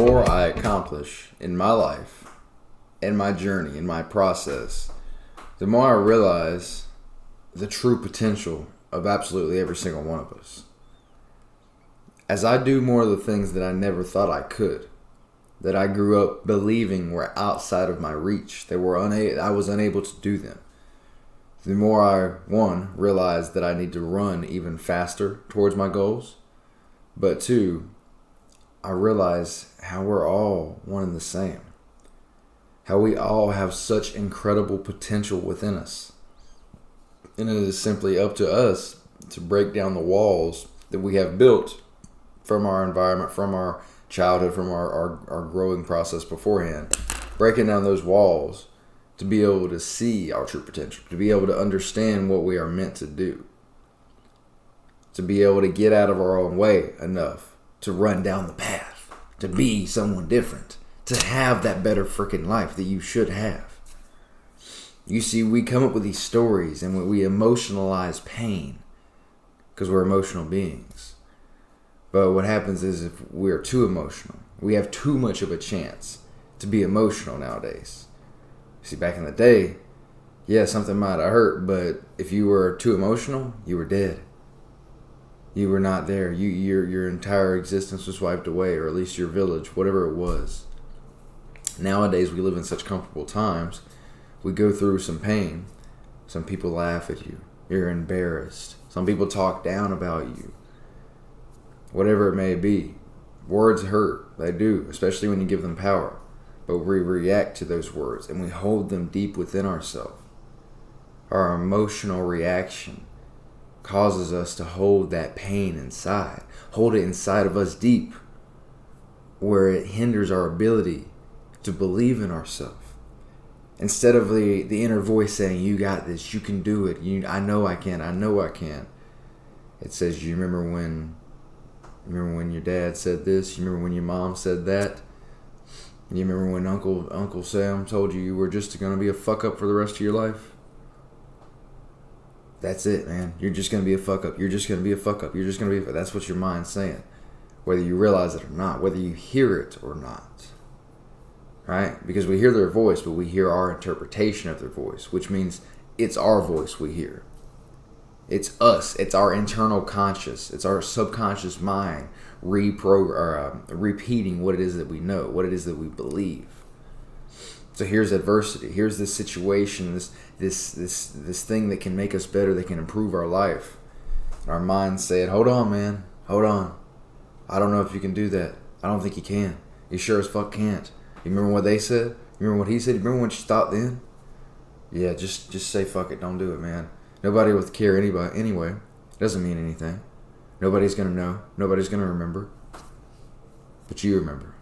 more I accomplish in my life, in my journey, in my process, the more I realize the true potential of absolutely every single one of us. As I do more of the things that I never thought I could, that I grew up believing were outside of my reach, I was unable to do them, the more I, one, realize that I need to run even faster towards my goals, but two, I realize how we're all one and the same. How we all have such incredible potential within us. And it is simply up to us to break down the walls that we have built from our environment, from our childhood, from our growing process beforehand. Breaking down those walls to be able to see our true potential, to be able to understand what we are meant to do, to be able to get out of our own way enough to run down the path, to be someone different, to have that better freaking life that you should have. You see, we come up with these stories and we emotionalize pain because we're emotional beings. But what happens is if we're too emotional, we have too much of a chance to be emotional nowadays. See, back in the day, yeah, something might have hurt, but if you were too emotional, you were dead. You were not there. Your entire existence was wiped away, or at least your village, whatever it was. Nowadays, we live in such comfortable times. We go through some pain. Some people laugh at you. You're embarrassed. Some people talk down about you. Whatever it may be. Words hurt. They do, especially when you give them power. But we react to those words, and we hold them deep within ourselves. Our emotional reaction causes us to hold that pain inside. Hold it inside of us deep, where it hinders our ability to believe in ourselves. Instead of the inner voice saying, you got this, you can do it, I know I can, it says, you remember when your dad said this, you remember when your mom said that, you remember when Uncle Sam told you were just going to be a fuck up for the rest of your life? That's it, man. You're just going to be a fuck up. You're just going to be a fuck up. You're just going to be that's what your mind's saying. Whether you realize it or not. Whether you hear it or not. Right? Because we hear their voice, but we hear our interpretation of their voice. Which means it's our voice we hear. It's us. It's our internal conscious. It's our subconscious mind repeating what it is that we know. What it is that we believe. So here's adversity. Here's this situation, this thing that can make us better, that can improve our life. And our mind said, hold on, man. Hold on. I don't know if you can do that. I don't think you can. You sure as fuck can't. You remember what they said? You remember what he said? You remember what you thought then? Yeah, just say fuck it. Don't do it, man. Nobody will care anyway. It doesn't mean anything. Nobody's going to know. Nobody's going to remember. But you remember.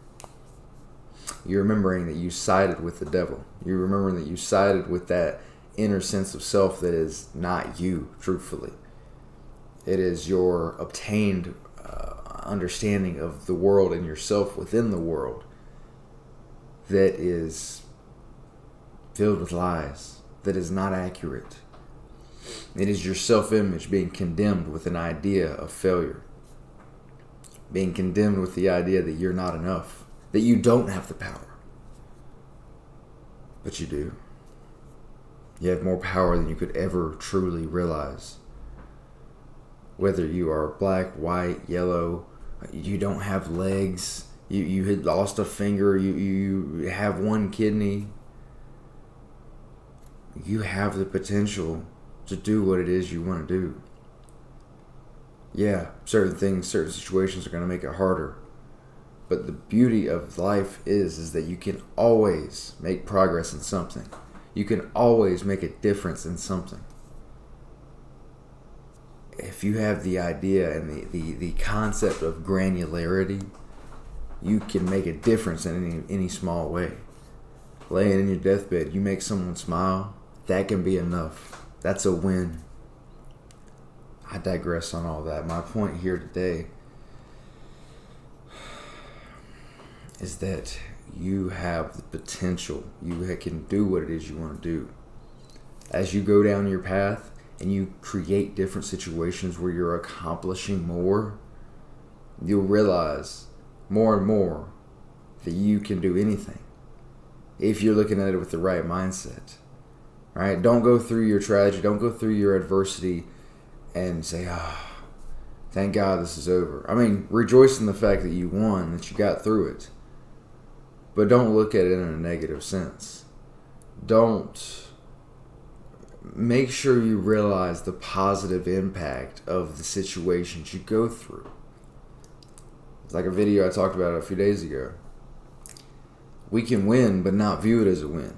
You're remembering that you sided with the devil. You're remembering that you sided with that inner sense of self that is not you, truthfully. It is your obtained understanding of the world and yourself within the world that is filled with lies, that is not accurate. It is your self-image being condemned with an idea of failure, being condemned with the idea that you're not enough, that you don't have the power. But you do. You have more power than you could ever truly realize. Whether you are black, white, yellow, you don't have legs, you had lost a finger, you have one kidney. You have the potential to do what it is you want to do. Yeah, certain things, certain situations are going to make it harder. But the beauty of life is that you can always make progress in something. You can always make a difference in something. If you have the idea and the concept of granularity, you can make a difference in any small way. Laying in your deathbed, you make someone smile, that can be enough. That's a win. I digress on all that. My point here today is that you have the potential. You can do what it is you want to do. As you go down your path and you create different situations where you're accomplishing more, you'll realize more and more that you can do anything if you're looking at it with the right mindset. Right? Don't go through your tragedy, don't go through your adversity and say, thank God this is over. I mean, rejoice in the fact that you won, that you got through it. But don't look at it in a negative sense. Make sure you realize the positive impact of the situations you go through. It's like a video I talked about a few days ago. We can win, but not view it as a win.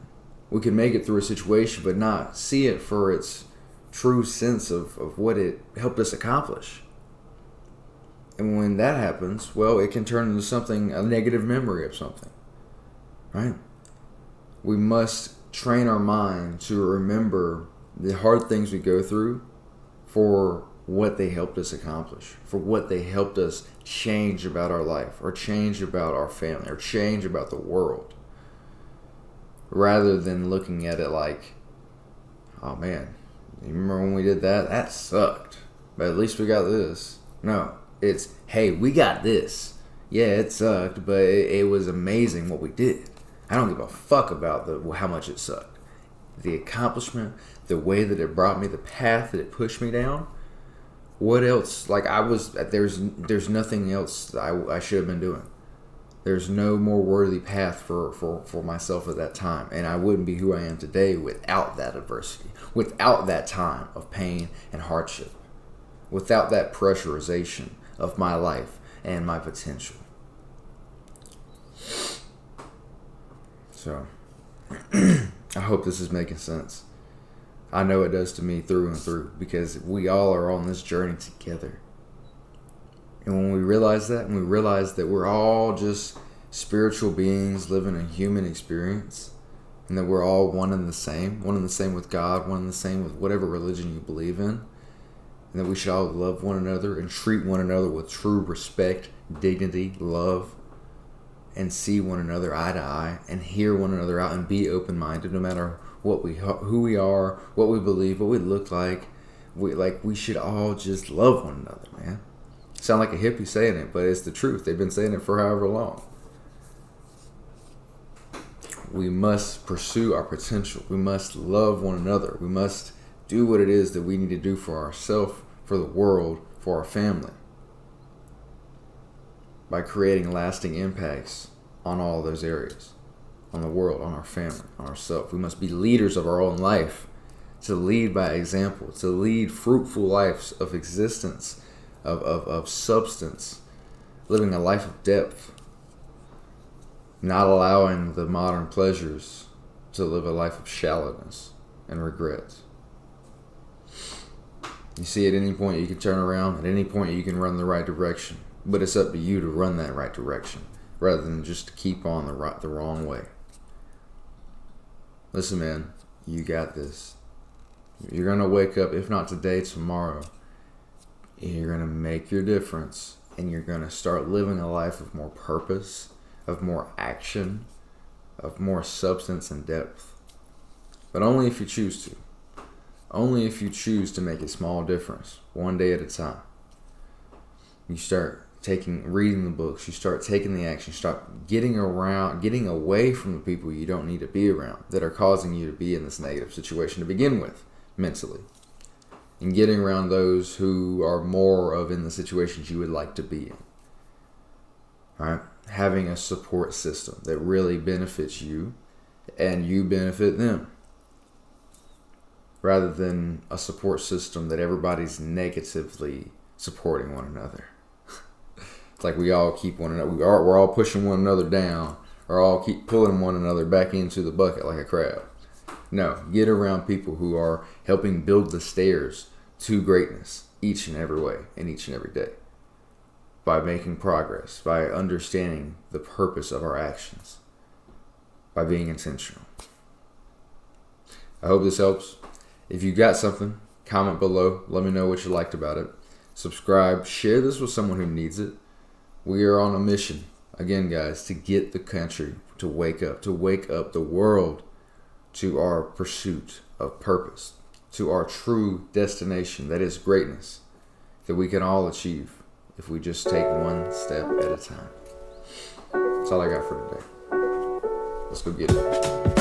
We can make it through a situation, but not see it for its true sense of what it helped us accomplish. And when that happens, well, it can turn into something, a negative memory of something. Right? We must train our mind to remember the hard things we go through for what they helped us accomplish, for what they helped us change about our life, or change about our family, or change about the world. Rather than looking at it like, oh man, you remember when we did that? That sucked. But at least we got this. No, it's, hey, we got this. Yeah, it sucked, but it was amazing what we did. I don't give a fuck about how much it sucked. The accomplishment, the way that it brought me, the path that it pushed me down. What else? Like there's nothing else that I should have been doing. There's no more worthy path for myself at that time. And I wouldn't be who I am today without that adversity, without that time of pain and hardship, without that pressurization of my life and my potential. So, I hope this is making sense. I know it does to me through and through, because we all are on this journey together. And when we realize that, and we realize that we're all just spiritual beings living a human experience, and that we're all one and the same with God, one and the same with whatever religion you believe in, and that we should all love one another and treat one another with true respect, dignity, love, and see one another eye to eye, and hear one another out, and be open-minded no matter who we are, what we believe, what we look like. We should all just love one another, man. Sound like a hippie saying it, but it's the truth. They've been saying it for however long. We must pursue our potential. We must love one another. We must do what it is that we need to do for ourselves, for the world, for our family, by creating lasting impacts on all those areas, on the world, on our family, on ourselves. We must be leaders of our own life, to lead by example, to lead fruitful lives of existence, of substance, living a life of depth, not allowing the modern pleasures to live a life of shallowness and regret. You see, at any point you can turn around, at any point you can run the right direction, but it's up to you to run that right direction, rather than just to keep on the wrong way. Listen, man, you got this. You're going to wake up, if not today, tomorrow. You're going to make your difference, and you're going to start living a life of more purpose, of more action, of more substance and depth. But only if you choose to. Only if you choose to make a small difference, one day at a time. You start reading the books, you start taking the action, you start getting away from the people you don't need to be around, that are causing you to be in this negative situation to begin with, mentally. And getting around those who are more of in the situations you would like to be in. Alright? Having a support system that really benefits you, and you benefit them, rather than a support system that everybody's negatively supporting one another. It's like we all keep one another, we're all pushing one another down, or all keep pulling one another back into the bucket like a crab. No, get around people who are helping build the stairs to greatness each and every way and each and every day, by making progress, by understanding the purpose of our actions, by being intentional. I hope this helps. If you got something, comment below. Let me know what you liked about it. Subscribe. Share this with someone who needs it. We are on a mission, again, guys, to get the country to wake up the world to our pursuit of purpose, to our true destination, that is greatness, that we can all achieve if we just take one step at a time. That's all I got for today. Let's go get it.